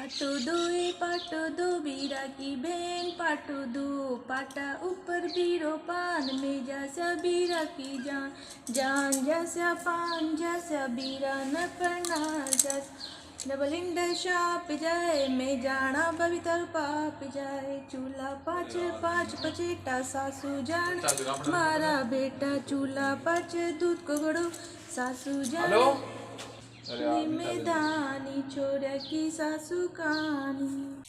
पाटो दो पाटो दो बीरा की बहन पाटो दो पाटा ऊपर बीरो पान में जैसा बीरा की जान जान जैसा पान जैसा बीरा न करना जैसा डबल इंडर शाप जाए मैं जाना पवित्र पाप जाए चूल्हा पाँच पाँच पचेटा सासू जान मारा बेटा चूल्हा पाँच दूध को गड़ो सासू जान जिम्मेदानी छोड़ की सासू कहानी।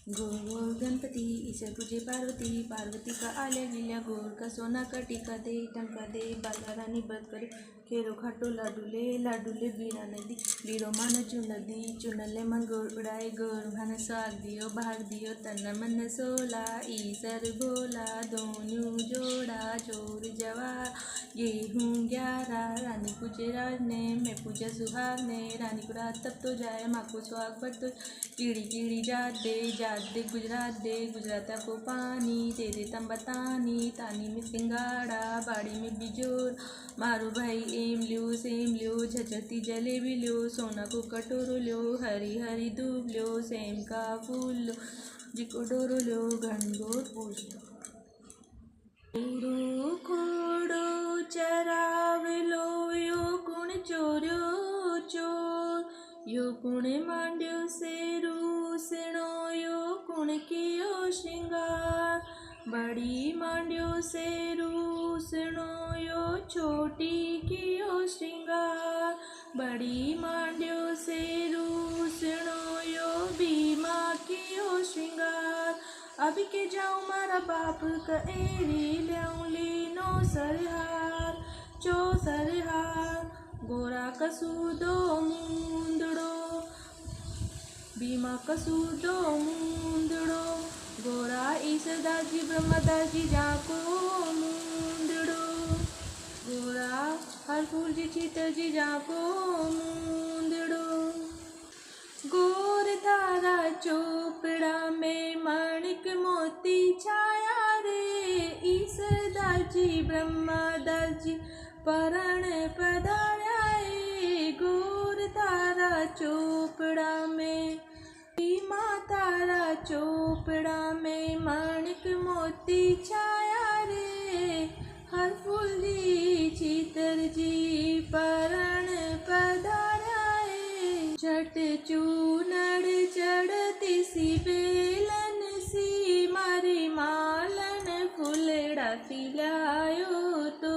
गोर गोर गणपति ईश्वर पूजे पार्वती पार्वती का आलिया गिलिया गोर का सोना का टीका दे टंका दे बाला रानी व्रत करे खेरो खाटो लाडूले बीरा नदी बीरो मान चुनदी चुनले मन गोर उड़ाए गोर मन साग दियो भाग दियो तन मन सोला ईसर बोला दोनों जोड़ा जोर जवा गेहूँ 11 रानी पूजे राज ने मैं पूजा सुहाग ने रानी को रात तब तो जाए माँ को सुहाग पर तो कीड़ी कीड़ी जात दे गुजरात को पानी दे तंबतानी तानी में सिंगाड़ा बाड़ी में बिजोर मारो भाई एम ल्यो झचती जलेबी ल्यो सोना को कटोरो ल्यो हरी हरी दूब ल्यो सेम का फूल लो जिको डोरो ल्यो घनघोर पूछ लो खोड़ो चराव लो यो कुण चोर्यो चोर यो कुण मांड्यो से रूसणो यो कुण कियो श्रृंगार बड़ी मांड्यो से रूसणो यो छोटी कियो श्रृंगार बड़ी मांड्यो से रूसणो यो बीमा कियो श्रृंगार अभी के जाऊँ मारा बाप का एरी ल्याऊँ लीनो सरहार चो सरहार गोरा कसूदो मुंदड़ो बीमा कसूदो मुंदड़ो गोरा ईसदाजी ब्रह्मदाजी जाको मुंदड़ो गोरा हर फूल जी चीतर जी जाको मुंदड़ो गोर धारा चोपड़ा में माणिक मोती छाया रे ईसदाजी ब्रह्मदाजी परण पधारा गोर तारा चोपड़ा में तारा चोपड़ा में माणिक मोती छाया रे हर फूल जी चीतर जी परण पधारा छठ चूनड़ चढ़ती सी बेलन सी मारी मालन फुलड़ा खिलायो तो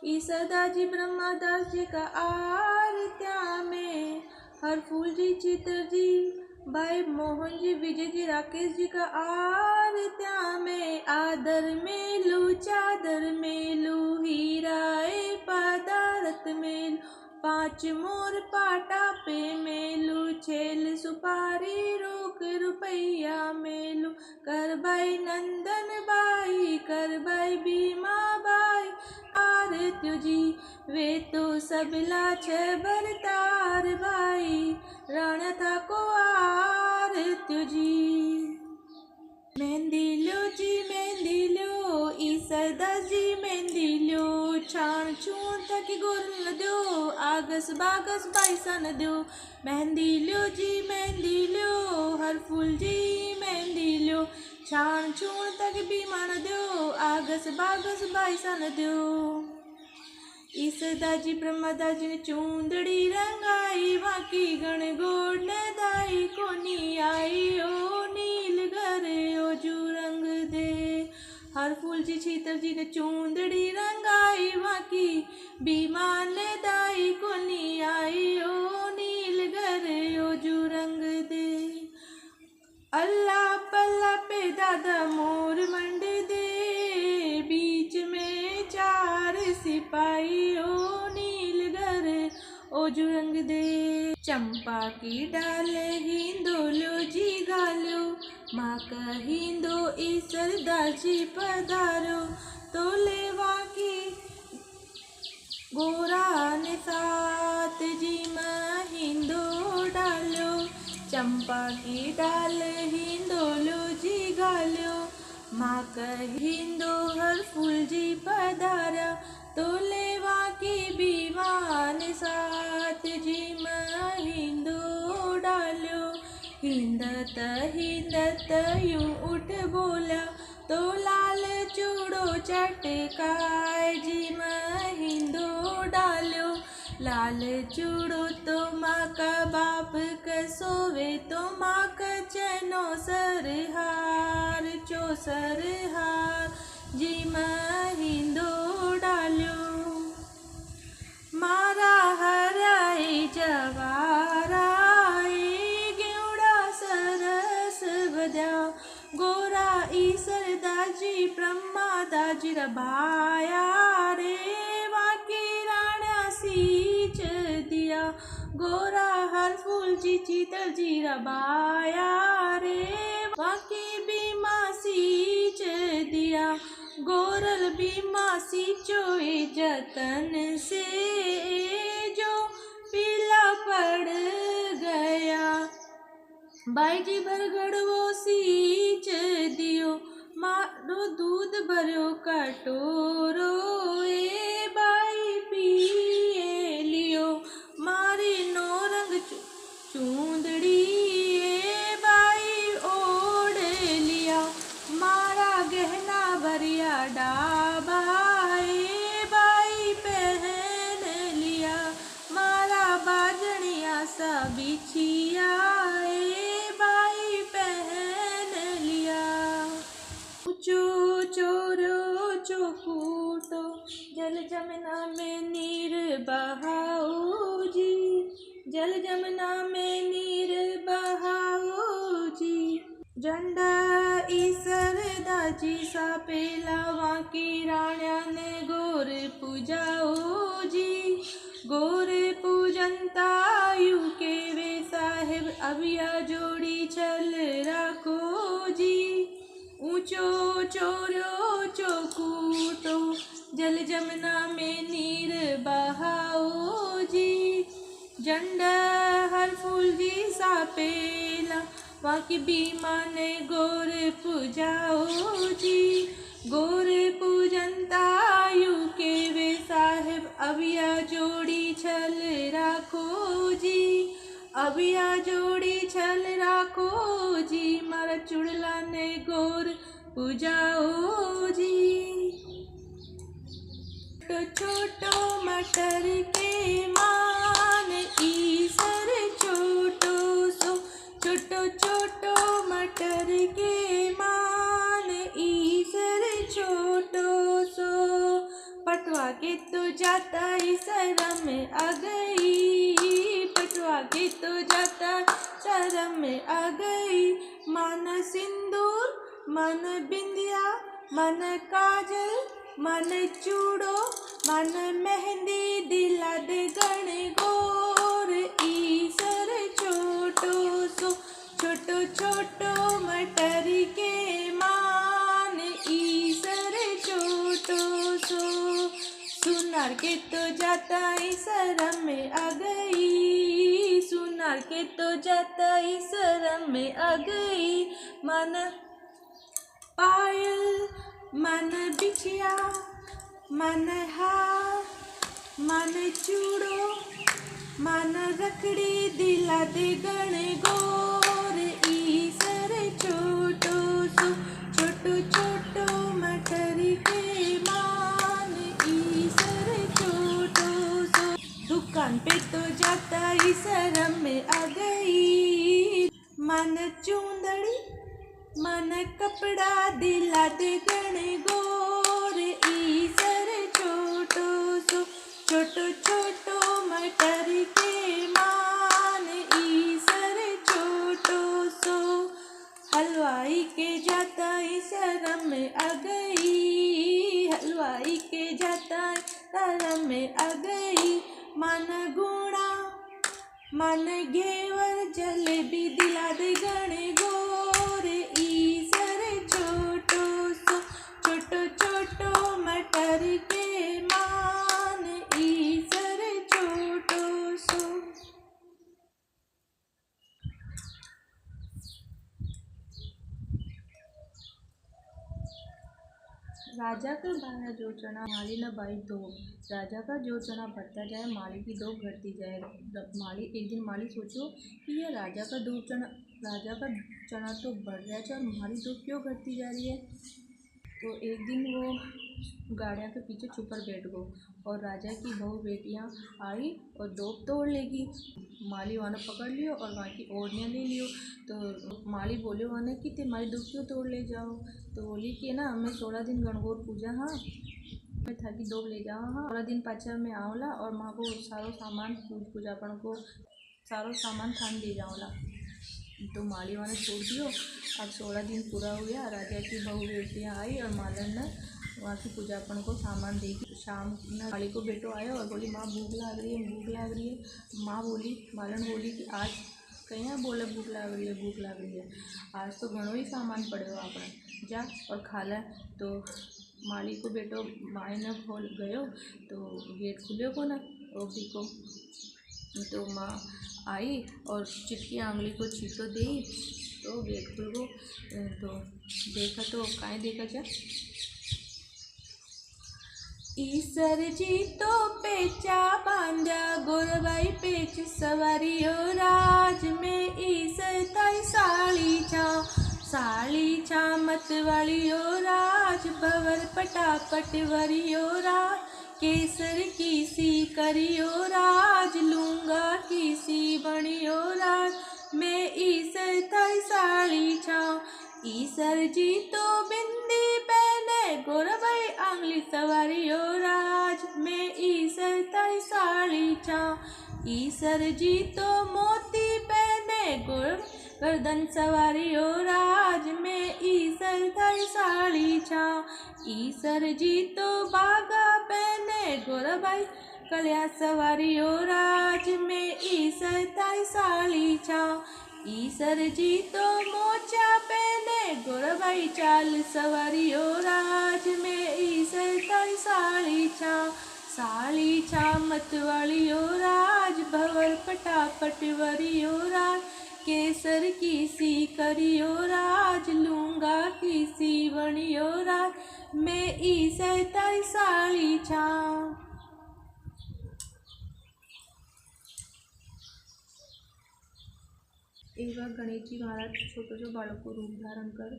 ईसदाजी ब्रह्मदास जी का आरत्या में हर फूल जी चित्र जी भाई मोहन जी विजय जी राकेश जी का आरत्या में आदर में लू चादर में लू हीराए पदारत में 5 मोर पाटा पे मेलू छेल सुपारी रोक रुपैया मेलू कर भाई नंदन बाई कर भाई बीमा बाई आरत्यो जी वे तो सबला छबरतार भाई रण था को आरत्यो जी मेहंदी लो ईसदास जी मेहंदी लो छाण छूण थकी गोर दो आगस बागस बाईसन दो मेहंदी लो हर फूल जी मेहंदी लो छाण छूण थकी बीमान दो आगस बागस बाईसन दो ईसदास जी ब्रह्मदास जी ने चूंदड़ी रंगाई वाकी गण गोड़ ने दाई कोनी आई ओ नील घर ओ जू रंग दे हर फूल जी छीतर जी ने चूंदड़ी रंगाई वाकी बीमान ले दाई कोनी आई ओ नील घर ओ जू रंग दे अल्लाह पल्ला पे दादा मोर मंड दे बीच में 4 सिपाही ओ नील घर ओ जू रंग दे चंपा की डाले हिंदोलो जी गालो माँ कहिंदो ई सरदारजी पधारो, तो लेवा की गोरा ने साथ जी महिंदो डालो, चंपा की डाल हिंदोलो जी घालो। माँ कहिंदो हर फूल जी पधारा, तो लेवा की बीवान साथ जी महिंदो डालो। हिंदत हिंदत यूं उठ बोला, तो लाल चूड़ो चटकाए जी महिंदो डालो। लाल चूड़ो तो माँ का बाप कसोवे, तो माँ का चनो सरहार चो सरहार जी महिंदो डालो। मारा हराए जवाराए गेवड़ा सरस बद्या, गोरा ई सरदारजी ब्रह्मादाजी रबाया रे, वाकी राणा सींच दिया, गोरा हर फूल जी चीतर जी रबाया रे, वाकी बीमा सींच दिया, गोरल बीमा सींचो जतन से, जो पीला पड़ गया, बाई जी भरगड़ वो सींच दियो, मारो दूध भरो कटोरो, ए बाई पिए लियो, मारी नौरंग चूंदड़ी ए बाई ओढ़ लिया, मारा गहना भरिया डाबा ए बाई पहन लिया, मारा बाजनिया सा बिछिया ए बाई पहन लिया। ऊंचो चोरो चौकूटो, जल जमुना में नीर बहाओ जी, जल जमुना में नीर बहाओ जी। झंडा ई सरदारजी सा पेला, वाकी राण्या ने गोर पूजाओ जी, गोर पूजनता यू के वे साहेब, अबिया जोड़ी छल राखो जी। ऊंचो चोरो चौकूटो, जल जमुना में नीर बहाओ जी, झंडा हर फूल जी सा पेला, वाकी बीमा ने गोर पूजाओ जी, गोर पूजनता यू के वे साहेब, अबिया जोड़ी छल राखो जी, अबिया जोड़ी छल राखो जी, मारा चुड़ला ने गोर पूजाओ जी। छोटो मटर के मान ईसर छोटो सो, छोटो छोटो मटर के मान ईसर छोटो सो, पटवा के तो जाता शरम आ गई, पटवा के तो जाता शरम आ गई, मन सिंदूर मन बिंदिया मन काजल मन चूड़ो मन मेहंदी दिला दे गण गोर, ईसर छोटो सो, छोटो छोटो मटर के मान ईसर छोटो सो, सुनार के तो जाता शरम में आ गई, सुनार के तो जाता शरम में आ गई, मन पायल मन बिछिया मन हार मन चूड़ो मन रखड़ी दिला दे गण गोर, ईसर छोटो सो, छोटो छोटो मटर के मान ईसर छोटो सो, दुकान पे तो जाता शरम में आ गई, मन चूंदड़ी मन कपड़ा दिला दे गण गोर, ईसर छोटो सो, छोटो छोटो मटर के मान ईसर छोटो सो, हलवाई के जाता शरम में आ गई, हलवाई के जाता शरम में आ गई, मन गुणा मन घेवर जलेबी दिला दे गण गोर, राजा का बाया जो चना माली न बाई दो। राजा का जो चना बढ़ता जाए माली की दो घटती जाए। एक दिन माली सोचो कि यह राजा का चना तो बढ़ रहा है और माली दो क्यों घटती जा रही है। तो एक दिन वो गाड़ियाँ के पीछे छुप कर बैठ गो और राजा की बहू बेटियाँ आई और दो तोड़ लेगी। माली वहाँ पकड़ लियो और वहाँ की ओढ़नियाँ ले लियो। तो माली बोले वहाँ कि ते मारी दुख क्यों तोड़ ले जाओ। तो बोली कि ना मैं 16 दिन गणगौर पूजा हाँ मैं थाकी दो ले जाओ हाँ 16 दिन पाछा मैं आवला और माँ को सारो सामान पूजापन को सारो सामान थान दे जाओला। तो माली वहाँ छोड़ दियो। अब 16 दिन पूरा हुआ। राजा की बहू बेटियाँ आई और मालन ने वहाँ की पूजापन को सामान देगी। शाम में माली को बेटो आया और बोली माँ भूख लाग रही है। मालन बोली कि आज कहीं बोले भूख लाग रही है आज तो घणो ही सामान पड़े आपने जा और खा ले। तो माली को बेटो माई ने खोल गयो तो गेट खुलियो को ना ओबी को। तो माँ आई और चिटकी आंगली को छीटो दे तो गेट खुल गो। तो देखा तो काहे देखा जा ईसर जी तो पेचा बांधा गोरबाई पेच सवारियो राज में ईसर ताई साली छा मत वालियो राज भवर पटापट वरियो राज केसर कीसी करियो राज लूंगा कीसी बणियो राज मैं ईसर ताई साली छा। ईसर जी तो बिंदी पहने गोरबाई आंगली सवारियो राज में ईसर ताई साली छा। ईसर जी तो मोती पहने गर्दन सवारियो राज में ईसर ताई साली छा। ईसर जी तो बागा पहने गोरबाई कलिया सवारियो राज में ईसर ताई साली छा। ईसर जी तो मोचा पहने गोरबाई चाल सवारियो राज में ईसर ताई साली छा मत वालियो राज भवर पटापट वरियो राज केसर कीसी करियो राज लूंगा कीसी बणियो राज मैं ईसर ताई साली छा। एक बार गणेश जी महाराज छोटे बालक को रूप धारण कर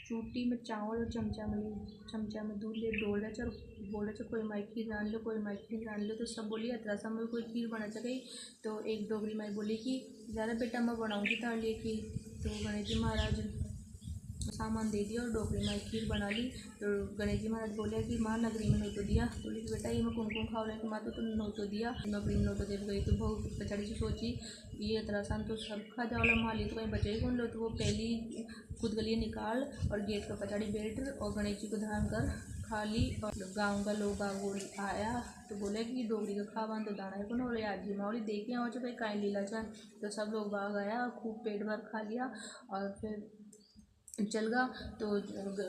चूटी में चावल और चमचा में दूध ले डोल रहे और बोल रहे कोई माई खीर रान लो कोई माई खीर रान लो। तो सब बोली अतरा समय कोई खीर बना सके। तो एक डोगरी माई बोली कि ज़्यादा बेटा मैं बनाऊँगी तार लिए खीर। तो गणेश जी महाराज सामान दे दिया और डोगरी माई खीर बना ली। तो गणेश जी महाराज बोले कि माँ नगरी में नहीं तो दिया। बोली कि बेटा ये मैं कुमकुम खाओ रहे कि माँ तो नो तो दिया नगरी में नो तो दे गई। तो बहुत पछाड़ी से सोची ये अतरासान तो सब खा जाओला माली तो कहीं बचे कौन लो। तो वो पहली खुद गलिए निकाल और गेट का पछाड़ी बैठ और गणेश जी को धारण कर खा ली। और गाँव का लोग आया तो बोले कि डोगरी का खावान तो दाना है को बोले आज जी माओली देखे आओ भाई काई लीला चान। तो सब लोग बाग आया और खूब पेट भर खा लिया और फिर चल गा। तो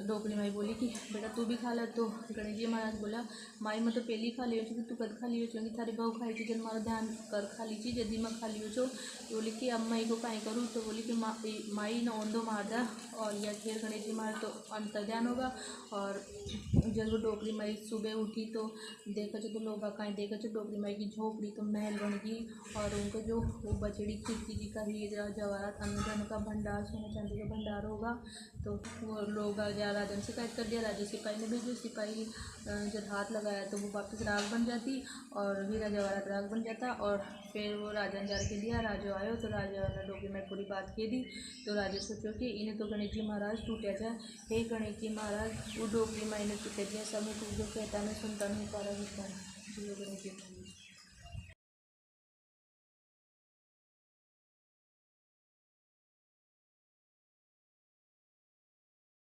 डोगरी माई बोली कि बेटा तू भी खा ला। तो गणेश जी महाराज बोला माई मैं तो पहली खा लियो छो तू कद खा लियो छो थारी बहू खाई थी जब मारो ध्यान कर खा ली चीज यदि मैं खा लियो छो। तो बोली कि अब मैं को काई करूँ। तो बोली कि माई न ओंधो मार दा और या फिर गणेश जी महाराज तो अंतर ध्यान होगा। और जब वो डोगरी माई सुबह उठी तो देखा जो तो लोग काई देखा जो डोगरी माई की झोपड़ी तो महल बन गई। और उनको जो वो बचड़ी कीर्ति जी का हीरा जवाहरात अन्न धन का भंडार सोना चांदी का भंडार होगा। तो वो लोग राजा ने शिकायत कर दिया। राजा सिपाही ने भेजो। सिपाही जब हाथ लगाया तो वो वापस राग बन जाती और हीरा जवाहरात राग बन जाता। और फिर वो राजा ने जार के दिया। राजा आयो तो राजा ने डोगरी में पूरी बात कह दी। तो राजा सोचो कि इन्हें तो गणेश जी महाराज टूटा जाए। हे गणेश जी महाराज वो डोगरी माई ने टूटे दिया सब में जो कहता मैं सुनता नहीं पा रहा गणेश जी।